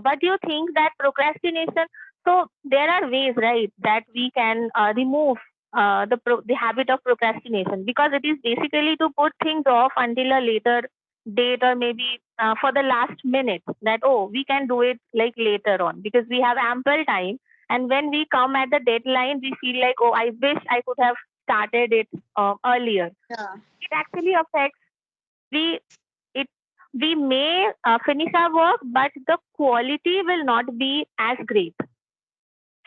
But do you think that procrastination? So there are ways, right, that we can remove the habit of procrastination, because it is basically to put things off until a later date, or maybe for the last minute, that we can do it like later on because we have ample time. And when we come at the deadline, we feel like, oh, I wish I could have started it earlier. Yeah. It actually affects, we it we may finish our work, but the quality will not be as great.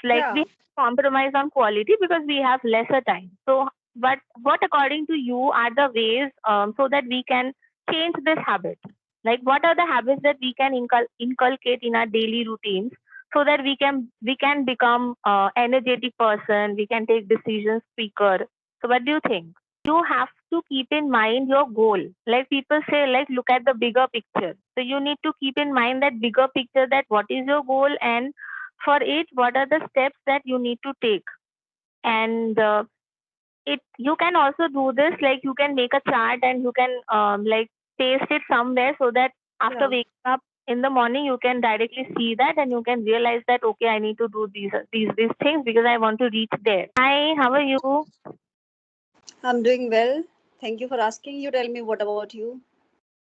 Like, Yeah. we compromise on quality because we have lesser time. So, but what according to you are the ways, so that we can change this habit? Like, what are the habits that we can inculcate in our daily routines, so that we can become energetic person, we can take decisions quicker? So, what do you think? You have to keep in mind your goal. Like, people say, like, look at the bigger picture. So you need to keep in mind that bigger picture, that what is your goal, and for it, what are the steps that you need to take. And it you can also do this, like, you can make a chart and you can like paste it somewhere, so that after Yeah. waking up in the morning, you can directly see that, and you can realize that, okay, I need to do these things because I want to reach there. Hi, how are you? I'm doing well. Thank you for asking. You tell me what about you?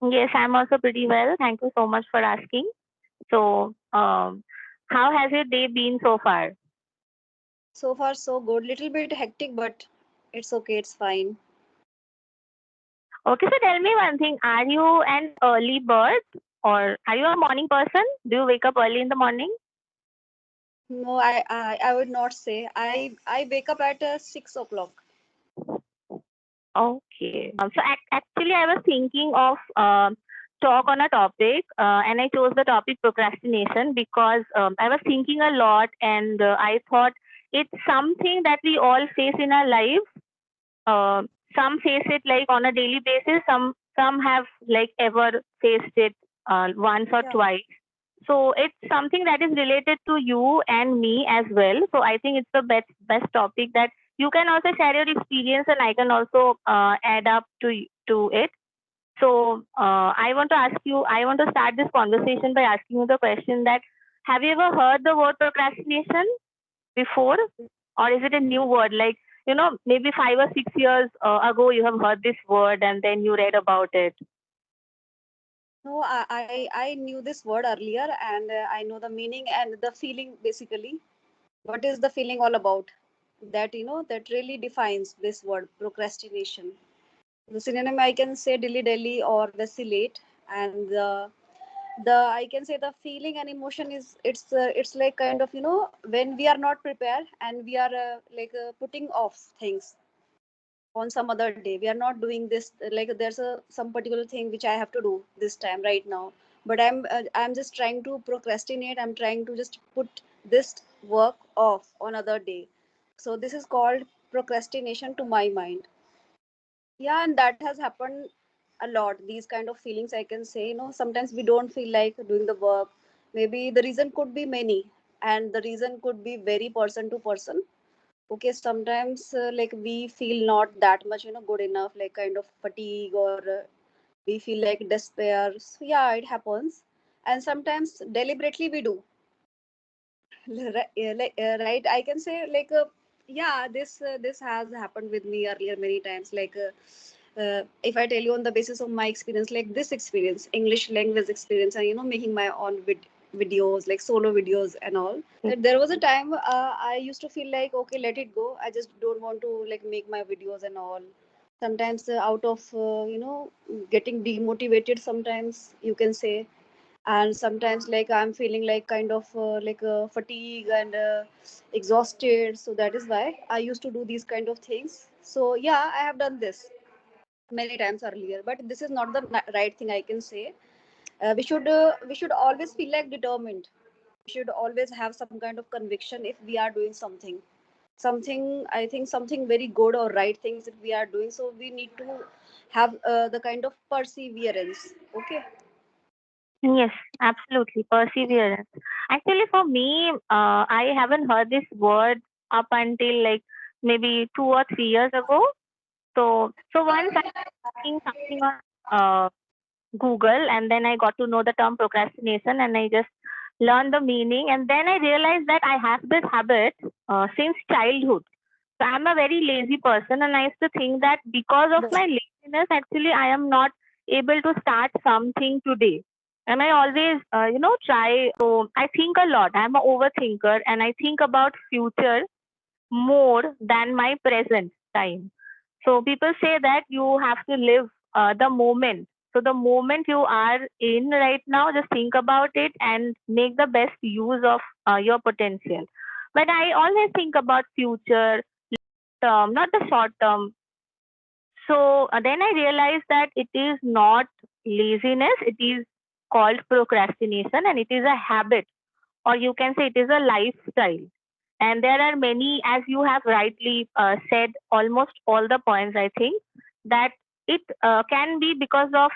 Yes, I'm also pretty well. Thank you so much for asking. So, how has your day been so far? So far, so good. Little bit hectic, but it's okay. It's fine. Okay, so tell me one thing. Are you an early bird, or are you a morning person? Do you wake up early in the morning? No, I would not say. I wake up at 6 o'clock. Okay. So actually, I was thinking of talk on a topic, and I chose the topic procrastination because I was thinking a lot, and I thought it's something that we all face in our lives. Uh, some face it like on a daily basis. Some have like ever faced it once or Yeah. twice. So it's something that is related to you and me as well. So I think it's the best topic that you can also share your experience, and I can also add up to it. So I want to ask you. I want to start this conversation by asking you the question that, have you ever heard the word procrastination before, or is it a new word? Like, maybe 5 or 6 years ago you have heard this word and then you read about it. No, I knew this word earlier, and I know the meaning and the feeling basically. What is the feeling all about? That that really defines this word procrastination. The synonym I can say dilly dally or vacillate, and the I can say the feeling and emotion is it's like kind of when we are not prepared and we are like putting off things on some other day. We are not doing this, like there's a some particular thing which I have to do this time right now, but I'm just trying to procrastinate. I'm trying to just put this work off on other day. So this is called procrastination to my mind. Yeah, and that has happened a lot. These kind of feelings, I can say, sometimes we don't feel like doing the work. Maybe the reason could be many, and the reason could be very person to person. Okay, sometimes like we feel not that much good enough, like kind of fatigue, or we feel like despair. So yeah, it happens. And sometimes deliberately we do. Right, I can say, like yeah, this has happened with me earlier many times, like if I tell you on the basis of my experience, like this experience, English language experience, and making my own videos, like solo videos and all. There was a time I used to feel like, okay, let it go, I just don't want to like make my videos and all. Sometimes out of getting demotivated, sometimes you can say. And sometimes like I'm feeling like kind of like fatigue and exhausted, so that is why I used to do these kind of things. So yeah, I have done this many times earlier, but this is not the right thing, I can say. We should always feel like determined. We should always have some kind of conviction if we are doing something. I think something very good or right things that we are doing, so we need to have the kind of perseverance. Okay. Yes, absolutely. Perseverance. Actually, for me, I haven't heard this word up until like maybe 2 or 3 years ago. So once I was seeing something on Google, and then I got to know the term procrastination, and I just learn the meaning, and then I realized that I have this habit since childhood. So I'm a very lazy person, and I used to think that because of my laziness, actually, I am not able to start something today. And I always, try. So I think a lot. I'm an overthinker, and I think about future more than my present time. So people say that you have to live the moment. So the moment you are in right now, just think about it and make the best use of your potential. But I always think about future term, not the short term. So then I realized that it is not laziness, it is called procrastination, and it is a habit, or you can say it is a lifestyle. And there are many, as you have rightly said, almost all the points, I think, that it can be because of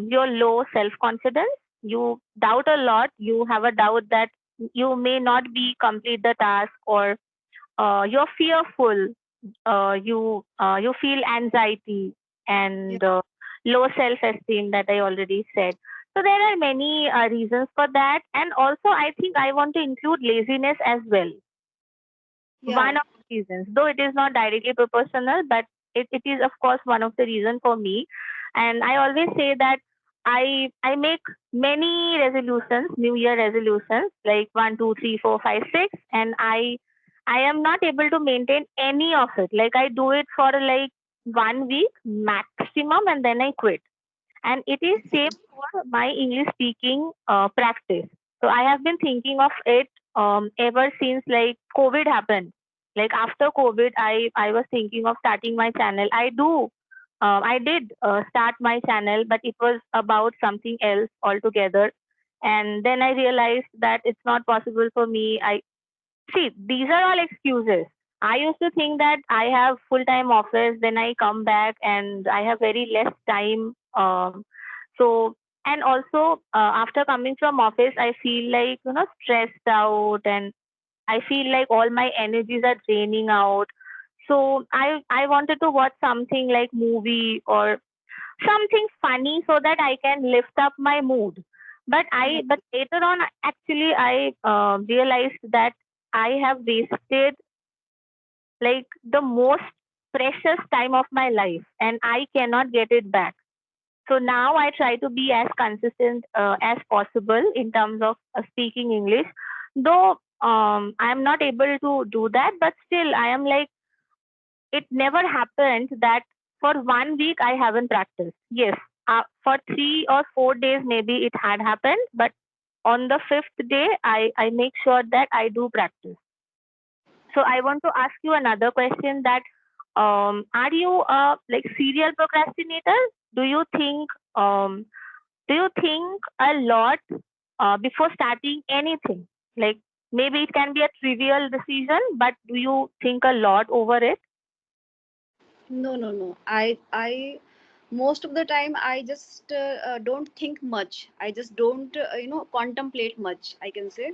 your low self confidence. You doubt a lot, you have a doubt that you may not be complete the task, or you're fearful, you feel anxiety Yeah. and low self esteem that I already said. So there are many reasons for that, and also I think I want to include laziness as well. Yeah. One of the reasons, though it is not directly proportional, but it is of course one of the reason for me. And I always say that I make many resolutions, New Year resolutions, like 1, 2, 3, 4, 5, 6, and I am not able to maintain any of it. Like I do it for like 1 week maximum, and then I quit. And it is same for my English speaking practice. So I have been thinking of it ever since like COVID happened. Like after COVID, I was thinking of starting my channel. I did start my channel, but it was about something else altogether. And then I realized that it's not possible for me. I See, these are all excuses. I used to think that I have full time office, then I come back and I have very less time. So and also after coming from office, I feel like stressed out, and I feel like all my energies are draining out. So I wanted to watch something like movie or something funny so that I can lift up my mood. Yeah. But later on, actually, I realized that I have wasted like the most precious time of my life, and I cannot get it back. So now I try to be as consistent as possible in terms of speaking English. Though I am not able to do that, but still I am like, it never happened that for 1 week I haven't practiced. Yes, for 3 or 4 days maybe it had happened, but on the fifth day I make sure that I do practice. So I want to ask you another question that are you a like serial procrastinator? Do you think do you think a lot before starting anything? Like maybe it can be a trivial decision, but do you think a lot over it? No, no, no. Most of the time, I just don't think much. I just don't, contemplate much. I can say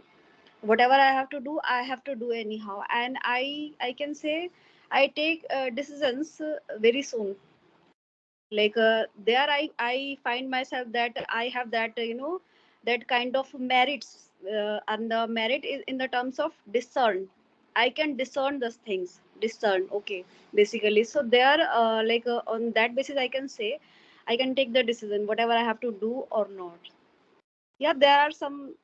whatever I have to do, I have to do anyhow, and I can say I take decisions very soon. Like there, I find myself that I have that that kind of merits, and the merit is in the terms of discern. I can discern those things, discern, okay, basically. So there, on that basis, I can say I can take the decision whatever I have to do or not. Yeah, there are some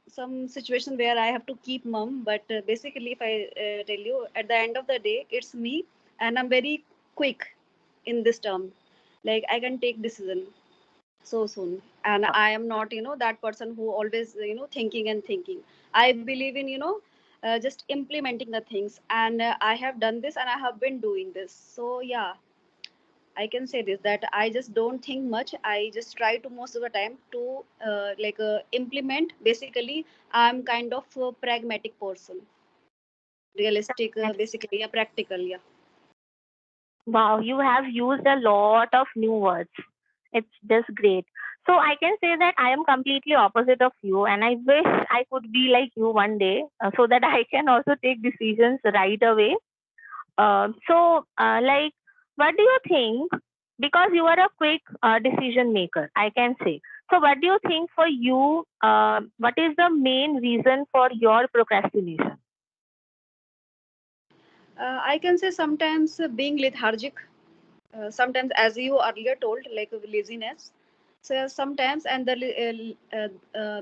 situations where I have to keep mum, but basically if I tell you, at the end of the day, it's me, and I'm very quick in this term. Like I can take decision so soon, and I am not that person who always thinking and thinking. I believe in just implementing the things, and I have done this and I have been doing this. So yeah, I can say this, that I just don't think much. I just try to most of the time to implement. Basically, I'm kind of a pragmatic person, realistic, basically, yeah, practical, yeah. Wow, you have used a lot of new words. It's just great. So I can say that I am completely opposite of you, and I wish I could be like you one day, so that I can also take decisions right away. Like, what do you think? Because you are a quick decision maker, I can say. So, what do you think for you? What is the main reason for your procrastination? I can say sometimes being lethargic, sometimes as you earlier told, like laziness. So sometimes, and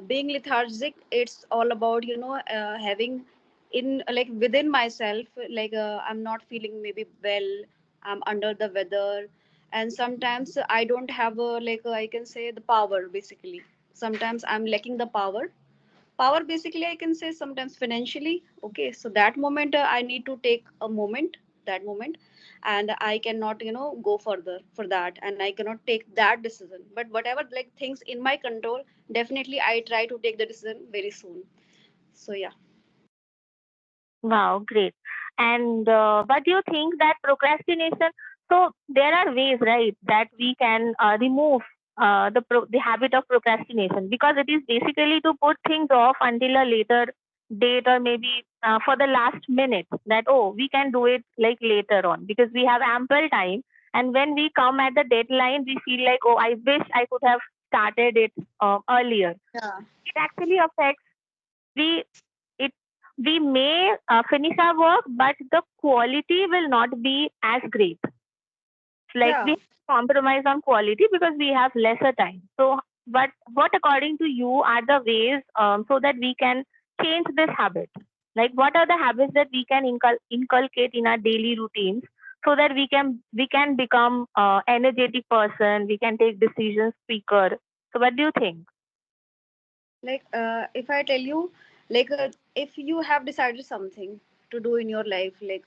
being lethargic, it's all about having in like within myself, like I'm not feeling maybe well, I'm under the weather, and sometimes I don't have I can say the power basically. Sometimes I'm lacking the power basically, I can say sometimes financially. Okay, so that moment I need to take a moment, that moment, and I cannot go further for that, and I cannot take that decision. But whatever like things in my control, definitely I try to take the decision very soon. So yeah. Wow, great. And what do you think that procrastination? So there are ways, right, that we can remove the habit of procrastination, because it is basically to put things off until a later date, or maybe for the last minute, that oh, we can do it like later on because we have ample time. And when we come at the deadline, we feel like, oh, I wish I could have started it earlier. Yeah. It actually affects, we it we may finish our work, but the quality will not be as great. Like we Yeah. compromise on quality because we have lesser time. So but what according to you are the ways, so that we can change this habit? Like what are the habits that we can inculcate in our daily routines, so that we can become energetic person, we can take decisions quicker? So what do you think? Like if I tell you, like if you have decided something to do in your life, like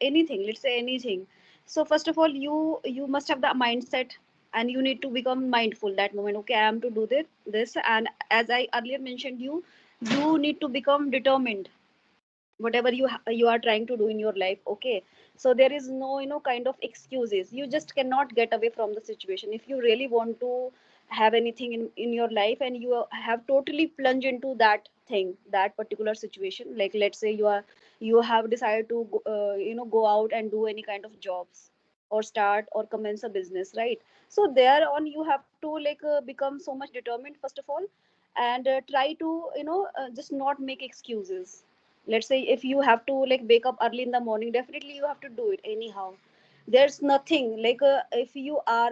anything, let's say anything. So first of all, you must have the mindset, and you need to become mindful that moment. Okay, I am to do this, and as I earlier mentioned, you need to become determined whatever you are trying to do in your life. Okay, so there is no kind of excuses. You just cannot get away from the situation. If you really want to have anything in your life, and you have totally plunged into that thing, that particular situation, like let's say you have decided to go out and do any kind of jobs, or start or commence a business, right? So there on you have to become so much determined first of all, and try to just not make excuses. Let's say if you have to like wake up early in the morning, definitely you have to do it anyhow. There's nothing like if you are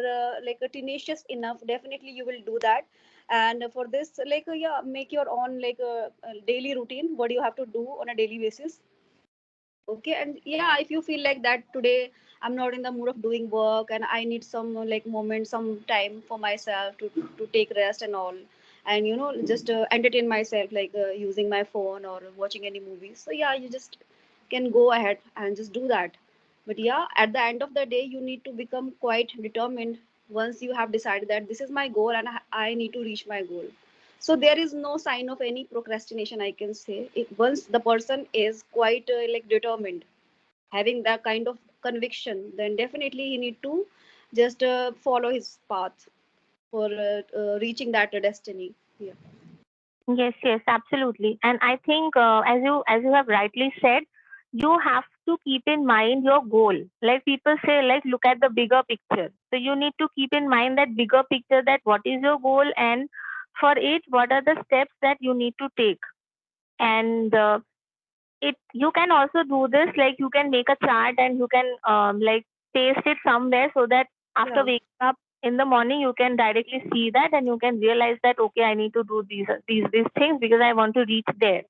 tenacious enough, definitely you will do that. And for this, yeah, make your own daily routine, what you have to do on a daily basis. Okay, and yeah, if you feel like that today I'm not in the mood of doing work, and I need some moment, some time for myself to take rest and all, and just entertain myself, using my phone or watching any movies. So yeah, you just can go ahead and just do that. But yeah, at the end of the day, you need to become quite determined. Once you have decided that this is my goal, and I need to reach my goal, so there is no sign of any procrastination, I can say. Once the person is quite determined, having that kind of conviction, then definitely he need to just follow his path for reaching that destiny. Yeah. Yes, yes, absolutely. And I think, as you have rightly said, you have to keep in mind your goal. Like people say, like look at the bigger picture. So you need to keep in mind that bigger picture, that what is your goal, and for it, what are the steps that you need to take. And it you can also do this, like you can make a chart and you can like paste it somewhere, so that after Yeah. waking up in the morning you can directly see that, and you can realize that okay, I need to do these things because I want to reach there.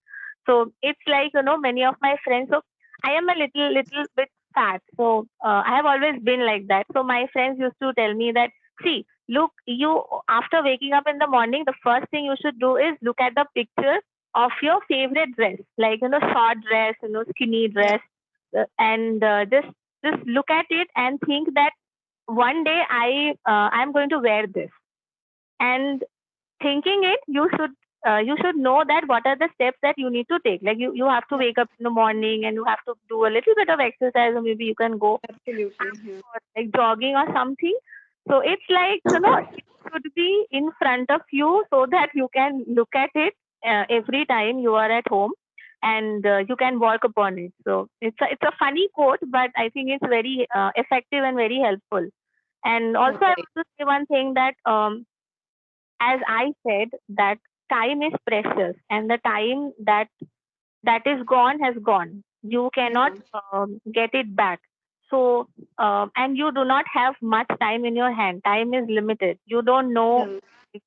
So it's like, many of my friends, so I am a little bit fat, so I have always been like that. So my friends used to tell me that, see, look, you, after waking up in the morning, the first thing you should do is look at the picture of your favorite dress, like short dress, skinny Yeah. dress, and just look at it and think that one day I'm going to wear this. And thinking it, you should know that what are the steps that you need to take. Like you have to Yeah. wake up in the morning and you have to do a little bit of exercise, or maybe you can go Absolutely. Yeah. for like jogging or something. So it's like, it should be in front of you so that you can look at it every time you are at home, and you can work upon it. So it's a funny quote, but I think it's very effective and very helpful. And Yeah, also, I right. want to say one thing that as I said, that time is precious, and the time that is gone has gone. You cannot Yeah. get it back. So, and you do not have much time in your hand. Time is limited. You don't know Yeah.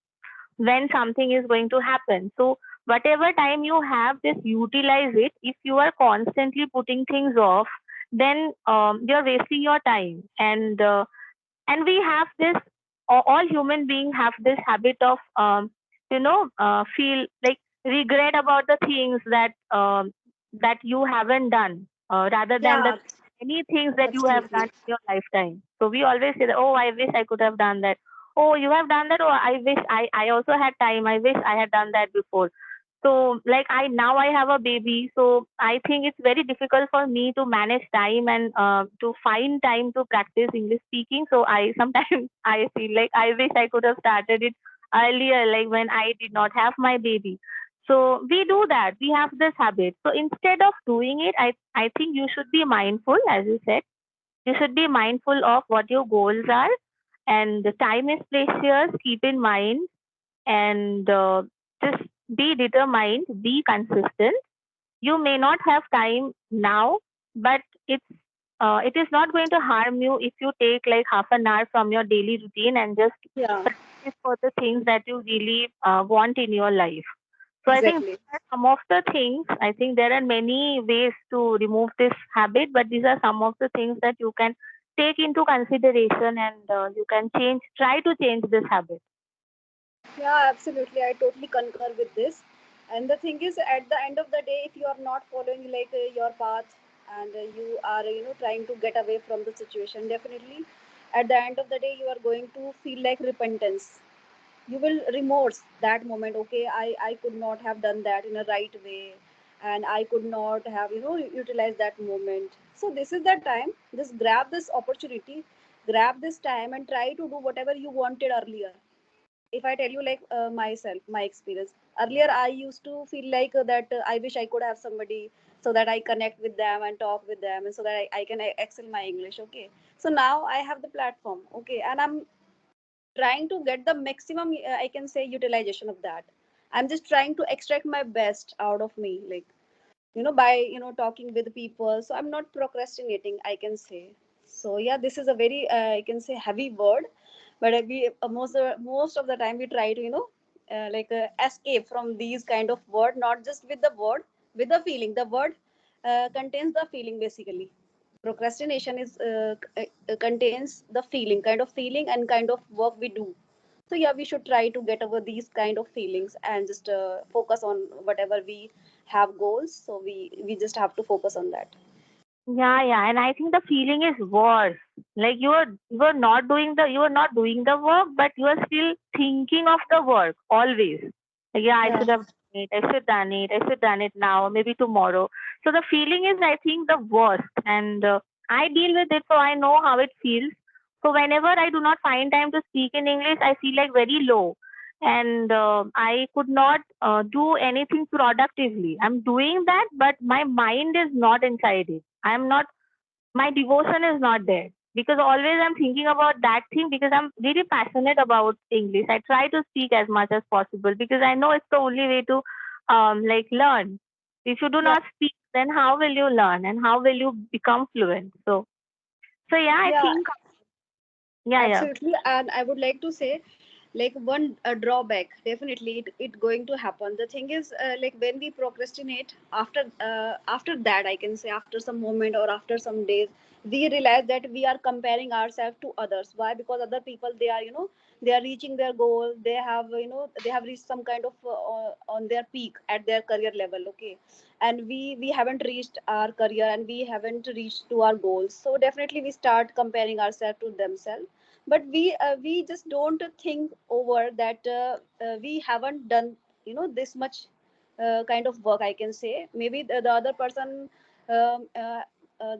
when something is going to happen. So, whatever time you have, just utilize it. If you are constantly putting things off, then you're wasting your time. And we have this, all human beings have this habit of feel like regret about the things that you haven't done, rather than the Yeah, many things that you have done absolutely. in your lifetime. So we always say that, oh, I wish I could have done that. Oh, you have done that. Oh, I wish I also had time. I wish I had done that before. So, like, I have a baby, so I think it's very difficult for me to manage time and to find time to practice English speaking. So I sometimes I feel like I wish I could have started it earlier, like when I did not have my baby. So we do that. We have this habit. So instead of doing it, I think you should be mindful, as you said. You should be mindful of what your goals are, and the time is precious. Keep in mind, and just be determined, be consistent. You may not have time now, but it is not going to harm you if you take like half an hour from your daily routine and just Yeah, practice for the things that you really want in your life. So I think exactly. these are some of the things. I think there are many ways to remove this habit, but these are some of the things that you can take into consideration, and you can try to change this habit. Yeah, absolutely. I totally concur with this. And the thing is, at the end of the day, if you are not following like your path, and you are, trying to get away from the situation, definitely, at the end of the day, you are going to feel like repentance. You will remorse that moment. Okay, I could not have done that in a right way, and I could not have, utilized that moment. So this is the time. Just grab this opportunity, grab this time, and try to do whatever you wanted earlier. If I tell you like myself, my experience, earlier I used to feel like that I wish I could have somebody so that I connect with them and talk with them, and so that I can excel my English. Okay, so now I have the platform. Okay, and I'm trying to get the maximum, I can say, utilization of that. I'm just trying to extract my best out of me, like, by talking with people. So I'm not procrastinating, I can say. So yeah, this is a very, I can say, heavy word, but we most of the time we try to escape from these kind of word, not just with the word, with the feeling. The word contains the feeling basically. Procrastination is contains the feeling, kind of feeling and kind of work we do. So yeah, we should try to get over these kind of feelings and just focus on whatever we have goals. So we just have to focus on that. Yeah, yeah, and I think the feeling is worse. Like you are not doing the work, but you are still thinking of the work always. Like, yeah, I Yeah. should have done it. I should done it. I should done it now, maybe tomorrow. So the feeling is, I think, the worst, and I deal with it, so I know how it feels. So whenever I do not find time to speak in English, I feel like very low, and I could not do anything productively. I'm doing that, but my mind is not inside it. I'm not, my devotion is not there, because always I'm thinking about that thing, because I'm really passionate about English. I try to speak as much as possible because I know it's the only way to like learn. If you do Yeah. not speak, then how will you learn and how will you become fluent? So yeah, I Yeah, think, yeah, yeah. absolutely. And I would like to say, like, one drawback, definitely it going to happen. The thing is, like, when we procrastinate, after that, I can say, after some moment or after some days, we realize that we are comparing ourselves to others. Why? Because other people, they are, they are reaching their goal. They have, they have reached some kind of on their peak at their career level. Okay, and we haven't reached our career, and we haven't reached to our goals. So definitely we start comparing ourselves to themselves. But we just don't think over that we haven't done, this much kind of work, I can say. Maybe the other person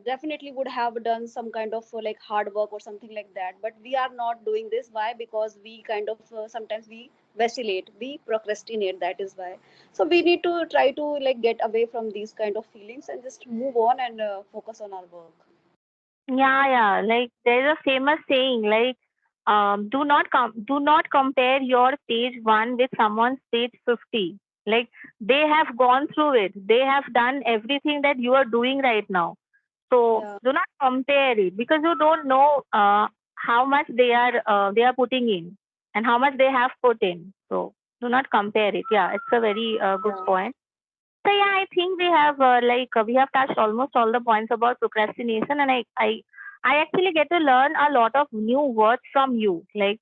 definitely would have done some kind of like hard work or something like that, but we are not doing this. Why? Because we kind of sometimes we vacillate, we procrastinate. That is why. So we need to try to like get away from these kind of feelings and just move on and focus on our work. Yeah, yeah. Like, there's a famous saying, like, do not compare your stage 1 with someone's stage 50. Like, they have gone through it, they have done everything that you are doing right now. So Yeah. do not compare it, because you don't know how much they are putting in and how much they have put in. So do not compare it. Yeah, it's a very good Yeah. point. So yeah, I think we have we have touched almost all the points about procrastination, and I actually get to learn a lot of new words from you, like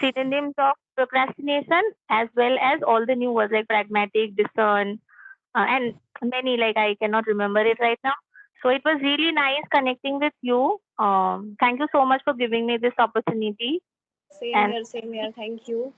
synonyms of procrastination, as well as all the new words like pragmatic, discern, and many, like I cannot remember it right now. So it was really nice connecting with you. Thank you so much for giving me this opportunity. Same And here, same here. Thank you.